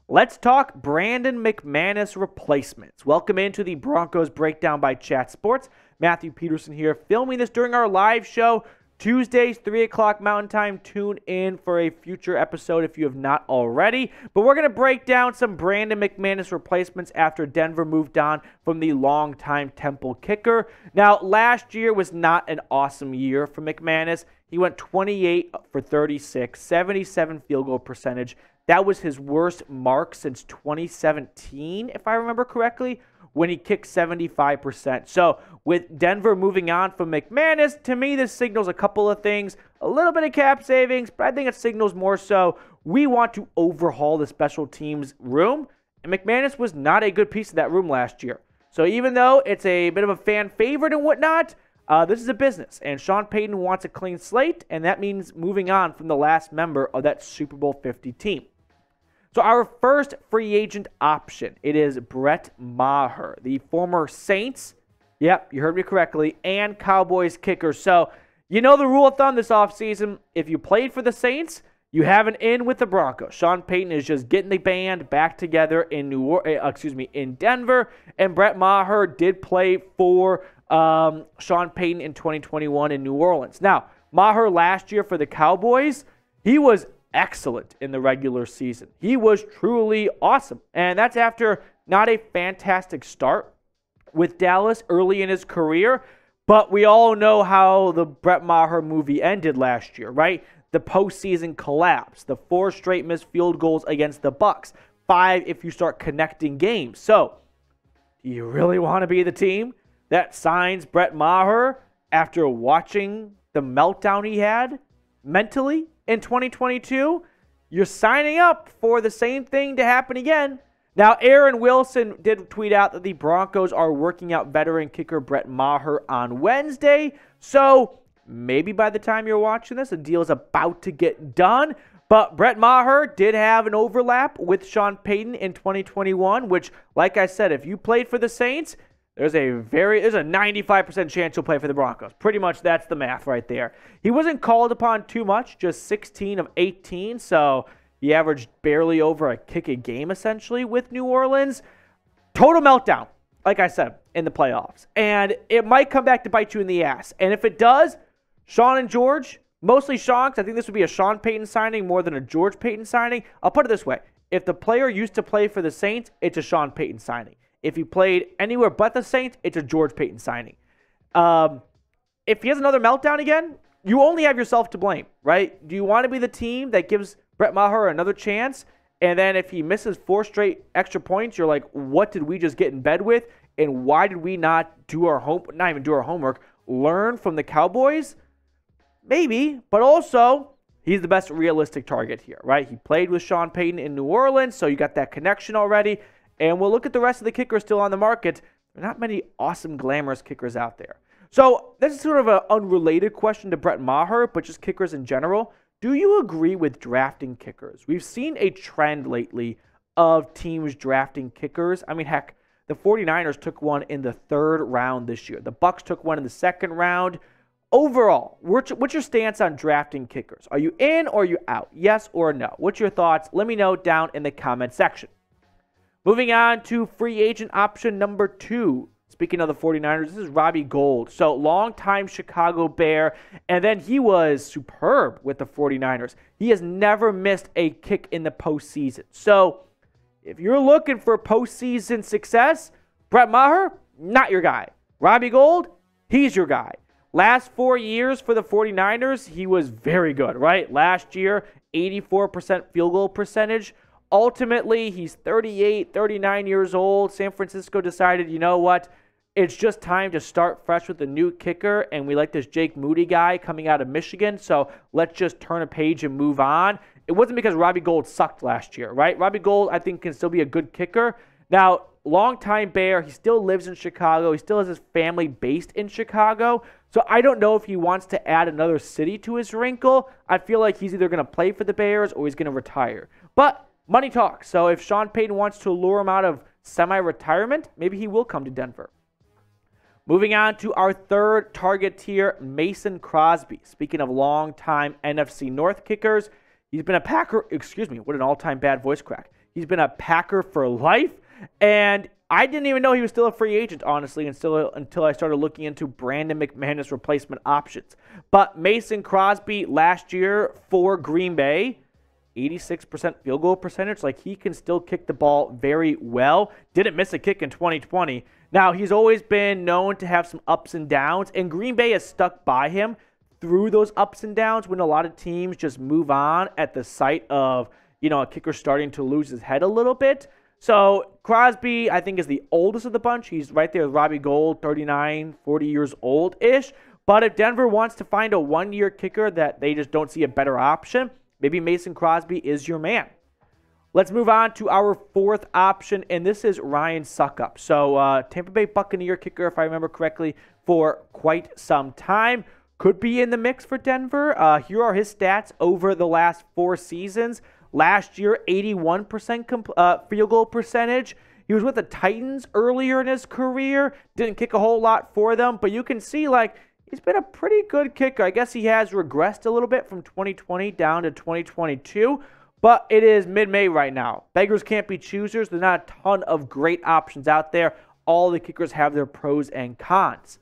Let's talk Brandon McManus replacements. Welcome into the Broncos Breakdown by Chat Sports. Matthew Peterson here, filming this during our live show, Tuesdays, 3 o'clock Mountain Time. Tune in for a future episode if you have not already. But we're going to break down some Brandon McManus replacements after Denver moved on from the longtime Temple kicker. Now, last year was not an awesome year for McManus. He went 28 for 36, 77 field goal percentage. That was his worst mark since 2017, if I remember correctly, when he kicked 75%. So with Denver moving on from McManus, to me this signals a couple of things. A little bit of cap savings, but I think it signals more so we want to overhaul the special teams room. And McManus was not a good piece of that room last year. So even though it's a bit of a fan favorite and whatnot, this is a business. And Sean Payton wants a clean slate, and that means moving on from the last member of that Super Bowl 50 team. So our first free agent option, it is Brett Maher, the former Saints, yep, you heard me correctly, and Cowboys kicker. So you know the rule of thumb this offseason, if you played for the Saints, you have an in with the Broncos. Sean Payton is just getting the band back together in in Denver, and Brett Maher did play for Sean Payton in 2021 in New Orleans. Now, Maher last year for the Cowboys, he was excellent in the regular season. He was truly awesome. And that's after not a fantastic start with Dallas early in his career. But we all know how the Brett Maher movie ended last year, right? The postseason collapse, the 4 straight missed field goals against the Bucs, 5 if you start connecting games. So, do you really want to be the team that signs Brett Maher after watching the meltdown he had mentally in 2022? You're signing up for the same thing to happen again. Now, Aaron Wilson did tweet out that the Broncos are working out veteran kicker Brett Maher on Wednesday. So maybe by the time you're watching this, the deal is about to get done. But Brett Maher did have an overlap with Sean Payton in 2021, which, like I said, if you played for the Saints, there's a 95% chance he'll play for the Broncos. Pretty much that's the math right there. He wasn't called upon too much, just 16 of 18, so he averaged barely over a kick a game essentially with New Orleans. Total meltdown, like I said, in the playoffs. And it might come back to bite you in the ass. And if it does, Sean and George, mostly Sean, because I think this would be a Sean Payton signing more than a George Paton signing. I'll put it this way. If the player used to play for the Saints, it's a Sean Payton signing. If he played anywhere but the Saints, it's a George Paton signing. If he has another meltdown again, you only have yourself to blame, right? Do you want to be the team that gives Brett Maher another chance? And then if he misses 4 straight extra points, you're like, what did we just get in bed with? And why did we not even do our homework, learn from the Cowboys? Maybe, but also he's the best realistic target here, right? He played with Sean Payton in New Orleans, so you got that connection already. And we'll look at the rest of the kickers still on the market. There are not many awesome, glamorous kickers out there. So this is sort of an unrelated question to Brett Maher, but just kickers in general. Do you agree with drafting kickers? We've seen a trend lately of teams drafting kickers. I mean, heck, the 49ers took one in the 3rd round this year. The Bucs took one in the 2nd round. Overall, what's your stance on drafting kickers? Are you in or are you out? Yes or no? What's your thoughts? Let me know down in the comment section. Moving on to free agent option number 2. Speaking of the 49ers, this is Robbie Gould. So, longtime Chicago Bear, and then he was superb with the 49ers. He has never missed a kick in the postseason. So, if you're looking for postseason success, Brett Maher, not your guy. Robbie Gould, he's your guy. Last 4 years for the 49ers, he was very good, right? Last year, 84% field goal percentage. Ultimately, he's 38, 39 years old. San Francisco decided, you know what? It's just time to start fresh with a new kicker, and we like this Jake Moody guy coming out of Michigan, so let's just turn a page and move on. It wasn't because Robbie Gould sucked last year, right? Robbie Gould, I think, can still be a good kicker. Now, longtime Bear, he still lives in Chicago. He still has his family based in Chicago, so I don't know if he wants to add another city to his wrinkle. I feel like he's either going to play for the Bears or he's going to retire. But money talks. So if Sean Payton wants to lure him out of semi-retirement, maybe he will come to Denver. Moving on to our third target tier, Mason Crosby. Speaking of long-time NFC North kickers, he's been a Packer, what an all-time bad voice crack. He's been a Packer for life, and I didn't even know he was still a free agent, honestly, until I started looking into Brandon McManus replacement options. But Mason Crosby last year for Green Bay, 86% field goal percentage. Like, he can still kick the ball very well. Didn't miss a kick in 2020. Now, he's always been known to have some ups and downs, and Green Bay has stuck by him through those ups and downs when a lot of teams just move on at the sight of, a kicker starting to lose his head a little bit. So Crosby, I think, is the oldest of the bunch. He's right there with Robbie Gould, 39, 40 years old-ish. But if Denver wants to find a one-year kicker that they just don't see a better option, maybe Mason Crosby is your man. Let's move on to our fourth option, and this is Ryan Succop. So Tampa Bay Buccaneer kicker, if I remember correctly, for quite some time. Could be in the mix for Denver. Here are his stats over the last 4 seasons. Last year, 81% field goal percentage. He was with the Titans earlier in his career. Didn't kick a whole lot for them, but you can see, he's been a pretty good kicker. I guess he has regressed a little bit from 2020 down to 2022, but it is mid-May right now. Beggars can't be choosers. There's not a ton of great options out there. All the kickers have their pros and cons.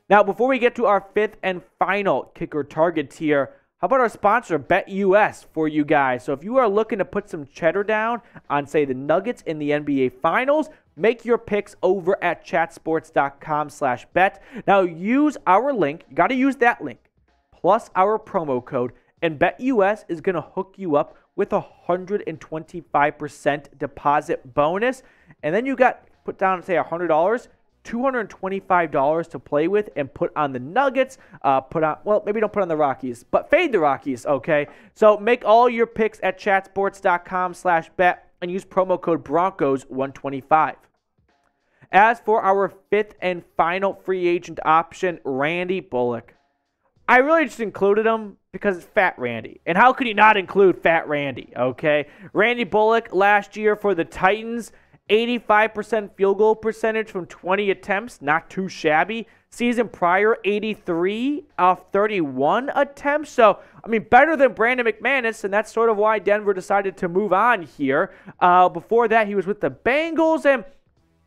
Now, before we get to our fifth and final kicker target tier, how about our sponsor, BetUS, for you guys? So if you are looking to put some cheddar down on, say, the Nuggets in the NBA Finals, make your picks over at chatsports.com/bet. Now, use our link. You got to use that link, plus our promo code, and BetUS is going to hook you up with a 125% deposit bonus. And then you got put down, say, $100. $225 to play with and put on the Nuggets, maybe don't put on the Rockies, but fade the Rockies, okay? So make all your picks at chatsports.com/bet and use promo code Broncos125. As for our fifth and final free agent option, Randy Bullock. I really just included him because it's Fat Randy. And how could you not include Fat Randy, okay? Randy Bullock last year for the Titans, 85% field goal percentage from 20 attempts, not too shabby. Season prior, 83 off 31 attempts. So, better than Brandon McManus, and that's sort of why Denver decided to move on here. Before that, he was with the Bengals, and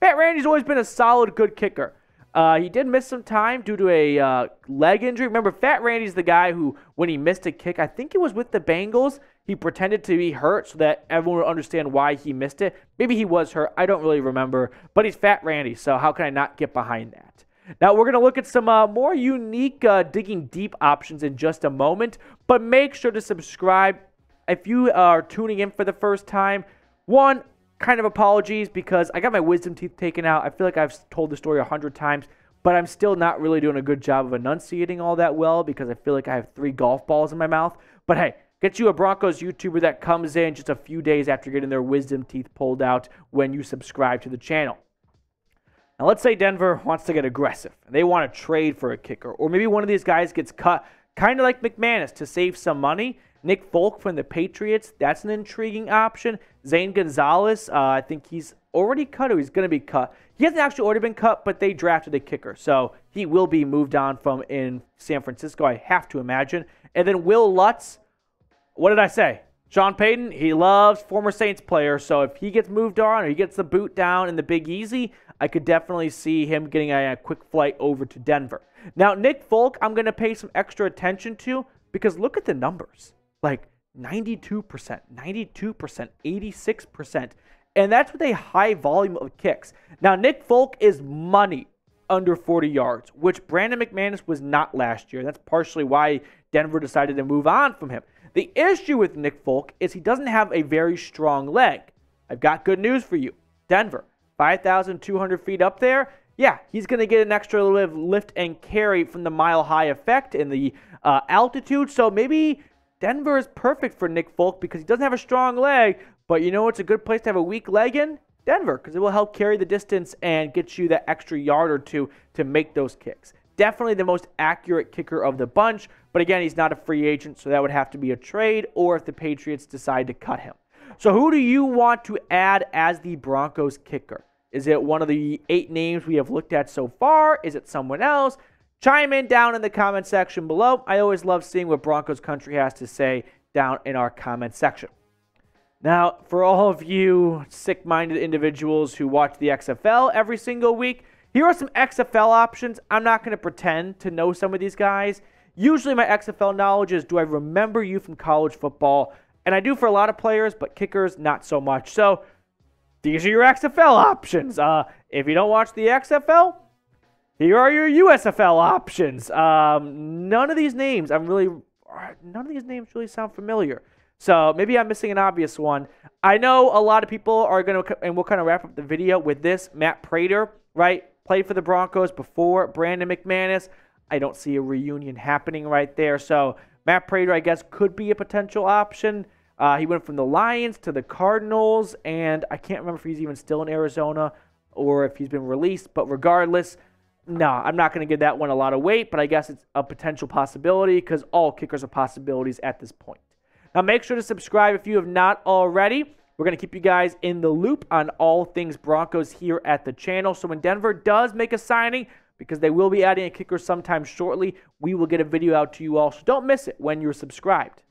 Fat Randy's always been a solid, good kicker. He did miss some time due to a leg injury. Remember, Fat Randy's the guy who, when he missed a kick, I think it was with the Bengals, he pretended to be hurt so that everyone would understand why he missed it. Maybe he was hurt. I don't really remember. But he's Fat Randy, so how can I not get behind that? Now, we're going to look at some more unique digging deep options in just a moment. But make sure to subscribe. If you are tuning in for the first time, one, kind of apologies because I got my wisdom teeth taken out. I feel like I've told the story 100 times, but I'm still not really doing a good job of enunciating all that well because I feel like I have 3 golf balls in my mouth. But hey, get you a Broncos YouTuber that comes in just a few days after getting their wisdom teeth pulled out when you subscribe to the channel. Now, let's say Denver wants to get aggressive. They want to trade for a kicker, or maybe one of these guys gets cut, kind of like McManus, to save some money. Nick Folk from the Patriots, that's an intriguing option. Zan Gonzalez, I think he's already cut or he's going to be cut. He hasn't actually already been cut, but they drafted a kicker, so he will be moved on from in San Francisco, I have to imagine. And then Will Lutz, what did I say? Sean Payton, he loves former Saints players, so if he gets moved on or he gets the boot down in the Big Easy, I could definitely see him getting a quick flight over to Denver. Now, Nick Folk, I'm going to pay some extra attention to because look at the numbers. 92%, 92%, 86%, and that's with a high volume of kicks. Now, Nick Folk is money under 40 yards, which Brandon McManus was not last year. That's partially why Denver decided to move on from him. The issue with Nick Folk is he doesn't have a very strong leg. I've got good news for you. Denver, 5,200 feet up there. Yeah, he's going to get an extra lift and carry from the mile-high effect in the altitude. So maybe Denver is perfect for Nick Folk because he doesn't have a strong leg. But you know it's a good place to have a weak leg in? Denver, because it will help carry the distance and get you that extra yard or two to make those kicks. Definitely the most accurate kicker of the bunch. But again, he's not a free agent, so that would have to be a trade or if the Patriots decide to cut him. So who do you want to add as the Broncos kicker? Is it one of the 8 names we have looked at so far? Is it someone else? Chime in down in the comment section below. I always love seeing what Broncos country has to say down in our comment section. Now, for all of you sick-minded individuals who watch the XFL every single week, here are some XFL options. I'm not going to pretend to know some of these guys. Usually my XFL knowledge is, do I remember you from college football? And I do for a lot of players, but kickers, not so much. So these are your XFL options. If you don't watch the XFL, here are your USFL options. None of these names really sound familiar. So maybe I'm missing an obvious one. I know a lot of people are going to, and we'll kind of wrap up the video with this. Matt Prater, right? Played for the Broncos before Brandon McManus. I don't see a reunion happening right there. So Matt Prater, I guess, could be a potential option. He went from the Lions to the Cardinals, and I can't remember if he's even still in Arizona or if he's been released. But regardless, no, I'm not going to give that one a lot of weight, but I guess it's a potential possibility because all kickers are possibilities at this point. Now, make sure to subscribe if you have not already. We're going to keep you guys in the loop on all things Broncos here at the channel. So when Denver does make a signing, because they will be adding a kicker sometime shortly, we will get a video out to you all. So don't miss it when you're subscribed.